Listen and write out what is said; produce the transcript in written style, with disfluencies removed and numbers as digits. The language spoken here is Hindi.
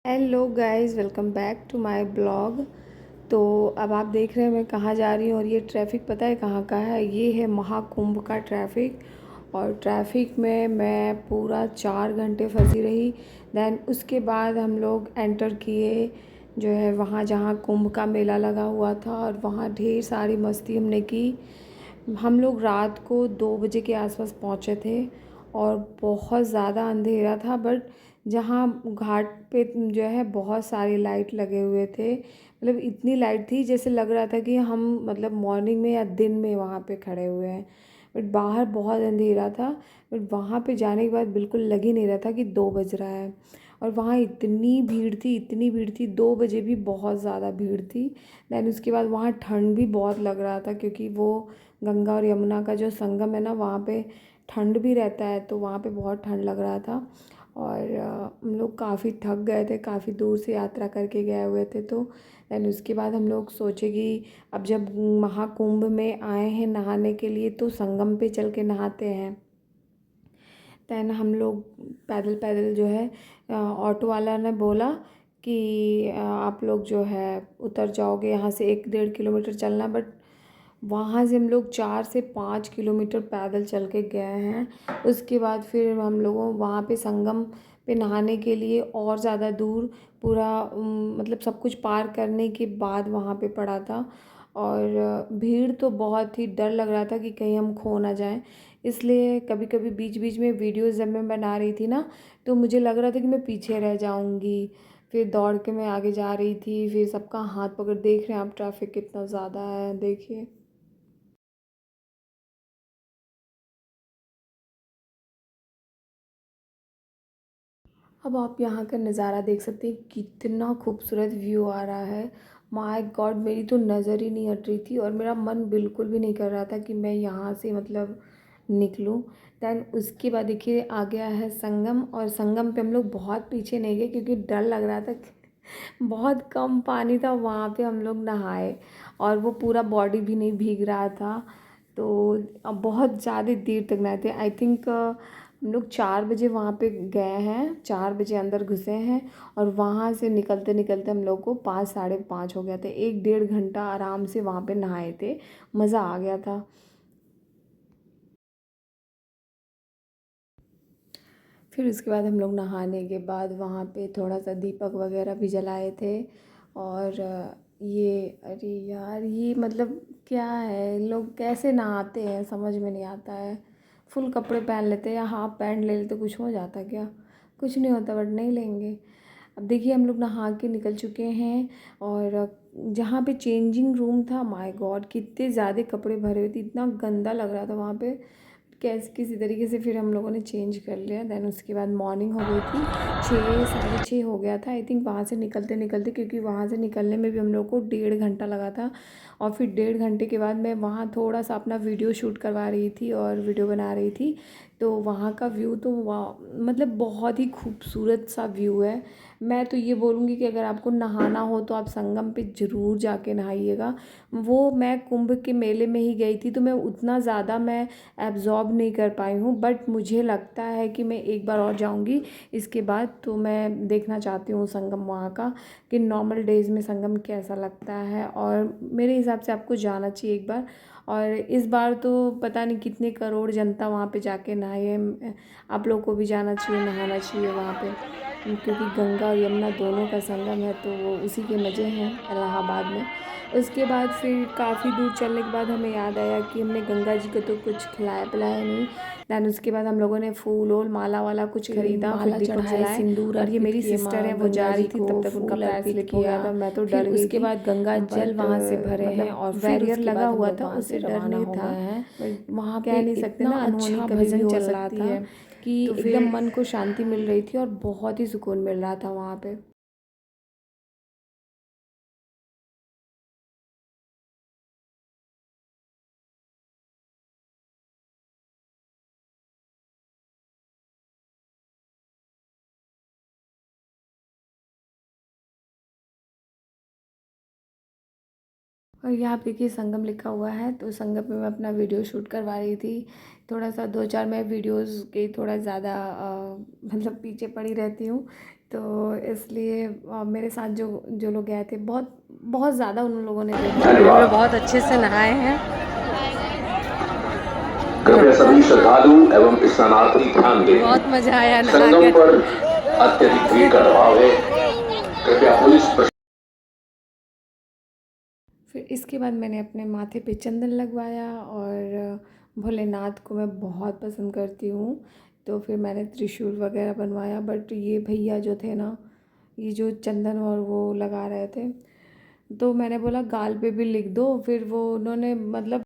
Hello guys, welcome back to my blog. तो अब आप देख रहे हैं मैं कहाँ जा रही हूँ और ये ट्रैफ़िक पता है कहाँ का है। ये है महाकुंभ का ट्रैफ़िक। और ट्रैफ़िक में मैं पूरा 4 घंटे फंसी रही। देन उसके बाद हम लोग एंटर किए जो है वहाँ जहाँ कुंभ का मेला लगा हुआ था, और वहाँ ढेर सारी मस्ती हमने की। हम लोग रात को 2 बजे के आसपास पहुँचे थे और बहुत ज़्यादा अंधेरा था, बट जहाँ घाट पे जो है बहुत सारी लाइट लगे हुए थे। मतलब इतनी लाइट थी जैसे लग रहा था कि हम मतलब मॉर्निंग में या दिन में वहाँ पे खड़े हुए हैं। बट बाहर बहुत अंधेरा था। बट वहाँ पे जाने के बाद बिल्कुल लग ही नहीं रहा था कि 2 बज रहा है। और वहाँ इतनी भीड़ थी, इतनी भीड़ थी, 2 बजे भी बहुत ज़्यादा भीड़ थी। दैन उसके बाद वहाँ ठंड भी बहुत लग रहा था, क्योंकि वो गंगा और यमुना का जो संगम है ना, वहाँ पे ठंड भी रहता है, तो वहाँ पे बहुत ठंड लग रहा था। और हम लोग काफ़ी थक गए थे, काफ़ी दूर से यात्रा करके गए हुए थे। तो दैन उसके बाद हम लोग सोचे कि अब जब महाकुंभ में आए हैं नहाने के लिए तो संगम पे चल के नहाते हैं। दैन हम लोग पैदल पैदल जो है ऑटो वाला ने बोला कि आप लोग जो है उतर जाओगे, यहाँ से 1-1.5 किलोमीटर चलना। बट वहाँ से हम लोग 4 से 5 किलोमीटर पैदल चल के गए हैं। उसके बाद फिर हम लोगों वहाँ पे संगम पे नहाने के लिए और ज़्यादा दूर पूरा मतलब सब कुछ पार करने के बाद वहाँ पे पड़ा था। और भीड़ तो बहुत ही डर लग रहा था कि कहीं हम खो ना जाएं। इसलिए कभी कभी बीच बीच में वीडियोस जब मैं बना रही थी ना, तो मुझे लग रहा था कि मैं पीछे रह जाऊंगी। फिर दौड़ के मैं आगे जा रही थी, फिर सबका हाथ पकड़। देख रहे हैं आप ट्रैफिक कितना ज़्यादा है, देखिए। अब आप यहाँ का नज़ारा देख सकते हैं, कितना खूबसूरत व्यू आ रहा है। माय गॉड, मेरी तो नज़र ही नहीं हट रही थी और मेरा मन बिल्कुल भी नहीं कर रहा था कि मैं यहाँ से मतलब निकलूँ। दैन उसके बाद देखिए आ गया है संगम, और संगम पे हम लोग बहुत पीछे नहीं गए क्योंकि डर लग रहा था बहुत कम पानी था वहाँ पे। हम लोग नहाए और वो पूरा बॉडी भी नहीं भीग रहा था। तो अब बहुत ज़्यादा देर तक नहाए थे। आई थिंक हम लोग 4 बजे वहाँ पे गए हैं, 4 बजे अंदर घुसे हैं। और वहाँ से निकलते निकलते हम लोग को 5 साढ़े 5 हो गया था। 1-1.5 घंटा आराम से वहाँ पे नहाए थे, मज़ा आ गया था। फिर उसके बाद हम लोग नहाने के बाद वहाँ पे थोड़ा सा दीपक वगैरह भी जलाए थे। और ये अरे यार, ये मतलब क्या है, लोग कैसे नहाते हैं समझ में नहीं आता है। फुल कपड़े पहन लेते हैं या हाफ पैंट ले लेते, कुछ हो जाता क्या? कुछ नहीं होता, बट नहीं लेंगे। अब देखिए हम लोग नहा के निकल चुके हैं। और जहाँ पे चेंजिंग रूम था, माय गॉड कितने ज़्यादा कपड़े भरे हुए थे, इतना गंदा लग रहा था वहाँ पे। कैसे किसी तरीके से फिर हम लोगों ने चेंज कर लिया। देन उसके बाद मॉर्निंग हो गई थी, 6 साढ़े 6 हो गया था आई थिंक वहाँ से निकलते निकलते, क्योंकि वहाँ से निकलने में भी हम लोग को 1.5 घंटा लगा था। और फिर 1.5 घंटे के बाद मैं वहाँ थोड़ा सा अपना वीडियो शूट करवा रही थी और वीडियो बना रही थी। तो वहाँ का व्यू तो वाह, मतलब बहुत ही खूबसूरत सा व्यू है। मैं तो ये बोलूँगी कि अगर आपको नहाना हो तो आप संगम पे ज़रूर जाके नहाइएगा। वो मैं कुंभ के मेले में ही गई थी, तो मैं उतना ज़्यादा मैं एब्ज़ॉर्ब नहीं कर पाई हूँ। बट मुझे लगता है कि मैं एक बार और जाऊँगी इसके बाद। तो मैं देखना चाहती हूँ संगम वहाँ का, कि नॉर्मल डेज़ में संगम कैसा लगता है। और मेरे हिसाब से आपको जाना चाहिए एक बार। और इस बार तो पता नहीं कितने करोड़ जनता वहाँ पे जाके नहाई है। आप लोग को भी जाना चाहिए, नहाना चाहिए वहाँ पे, क्योंकि गंगा और यमुना दोनों का संगम है, तो वो उसी के मज़े हैं इलाहाबाद में। उसके बाद फिर काफ़ी दूर चलने के बाद हमें याद आया कि हमने गंगा जी को तो कुछ खिलाया पिलाया नहीं। दैन उसके बाद हम लोगों ने फूल और माला वाला कुछ खरीदा, फिर माला दीपक चढ़ाए, जलाए। सिंदूर और ये अर्पित मेरी किए सिस्टर माँ है, वो गंगा जा रही जी थी, को, तब तक उनका फूल पैर अर्पित स्लिप हो गया किया। था, मैं तो फिर डर गई उसके थी। बाद गंगा जल बट वहाँ से भरे हैं मतलब और फिर बैरियर उसके लगा बाद हम हुआ लोग था, वहाँ से उससे डर रवाना नहीं हो था। गए हैं। बट वहाँ पे कह नहीं सकते इतना ना, अनहोनी अच्छा कभी भी भजन हो चल रहा सकती था है। कि तो एकदम फिर मन को शांति मिल रही थी और बहुत ही सुकून मिल रहा था वहाँ पे। और यहाँ पे देखिए संगम लिखा हुआ है, तो संगम में मैं अपना वीडियो शूट करवा रही थी। थोड़ा सा 2-4 मैं वीडियोस के थोड़ा ज़्यादा मतलब पीछे पड़ी रहती हूँ, तो इसलिए मेरे साथ जो जो लोग गए थे बहुत बहुत ज़्यादा उन लोगों ने देखा, हम लोग बहुत अच्छे से नहाए हैं। कृपया सभी श्रद्धालु एवं स्नानार्थी ध्यान दें। बहुत मज़ा आया नहा संगम कर। पर अत्यधिक भीड़ का दबाव है। कृपया पुलिस फिर इसके बाद मैंने अपने माथे पे चंदन लगवाया और भोलेनाथ को मैं बहुत पसंद करती हूँ, तो फिर मैंने त्रिशूल वगैरह बनवाया। बट ये भैया जो थे ना, ये जो चंदन और वो लगा रहे थे, तो मैंने बोला गाल पे भी लिख दो। फिर वो उन्होंने मतलब